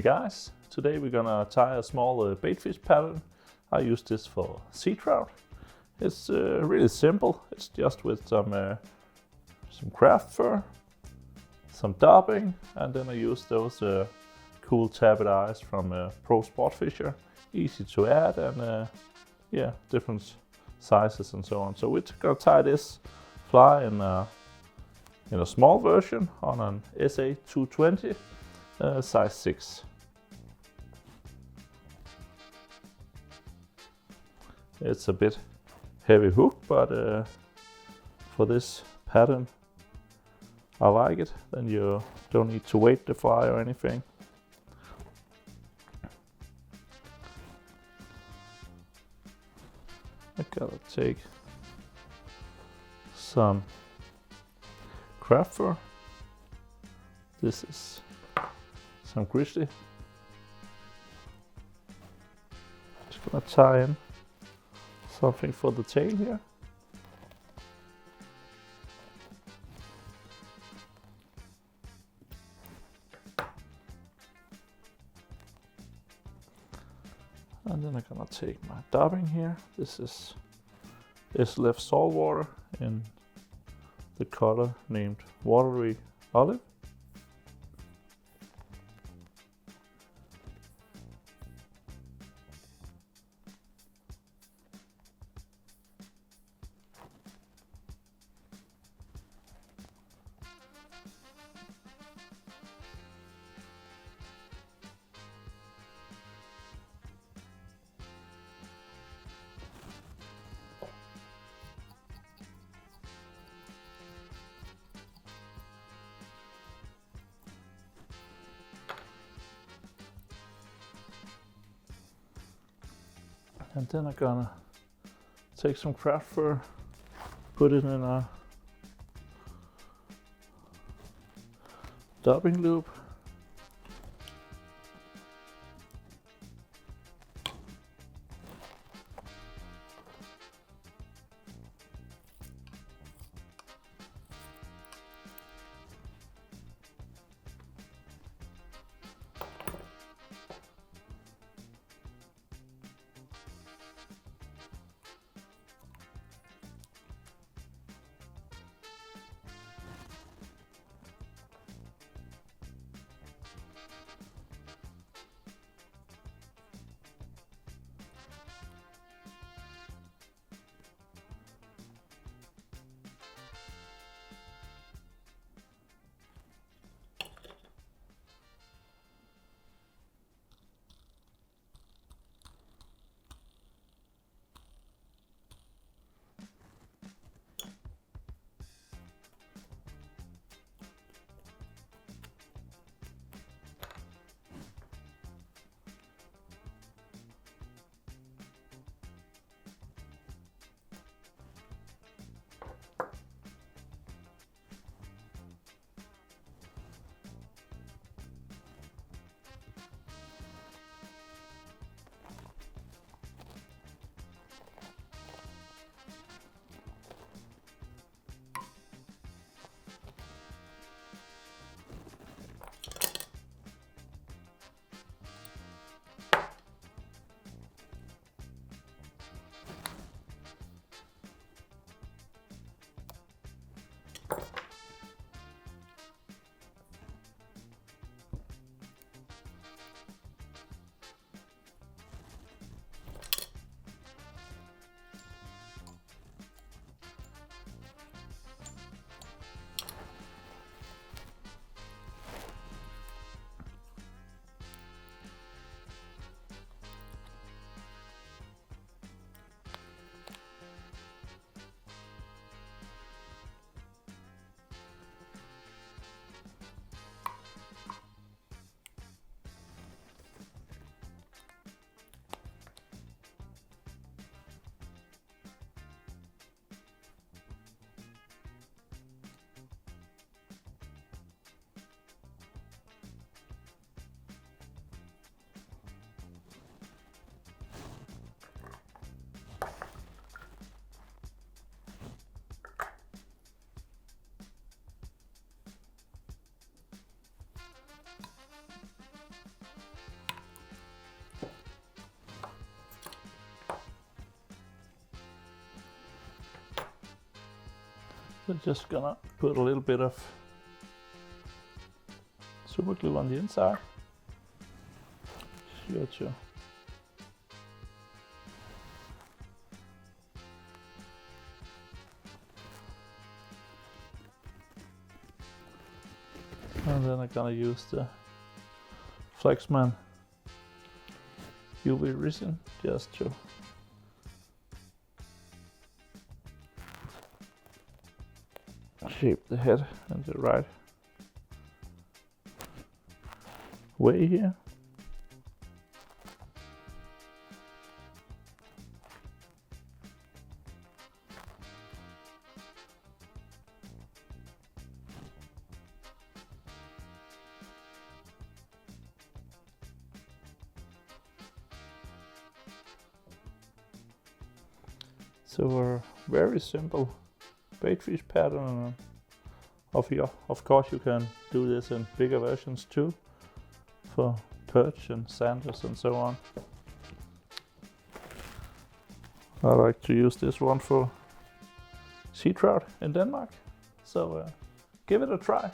Hey guys, today we're gonna tie a small baitfish pattern. I use this for sea trout. It's really simple. It's just with some craft fur, some dubbing, and then I use those cool tabbed eyes from Pro Sportfisher. Easy to add and yeah, different sizes and so on. So we're gonna tie this fly in a small version on an SA 220 size 6. It's a bit heavy hook, but for this pattern I like it. Then you don't need to weight the fly or anything. I gotta take some craft fur. This is some Grizzly. Just gonna tie in something for the tail here. And then I'm gonna take my dubbing here. This is left Saltwater in the color named Watery Olive. And then I'm gonna take some craft fur, put it in a dubbing loop. So just gonna put a little bit of super glue on the inside. Sure to and then I'm gonna use the Flexman UV resin just to shape the head in the right way here. So a very simple baitfish pattern. Of course you can do this in bigger versions too, for perch and sanders and so on. I like to use this one for sea trout in Denmark, so give it a try.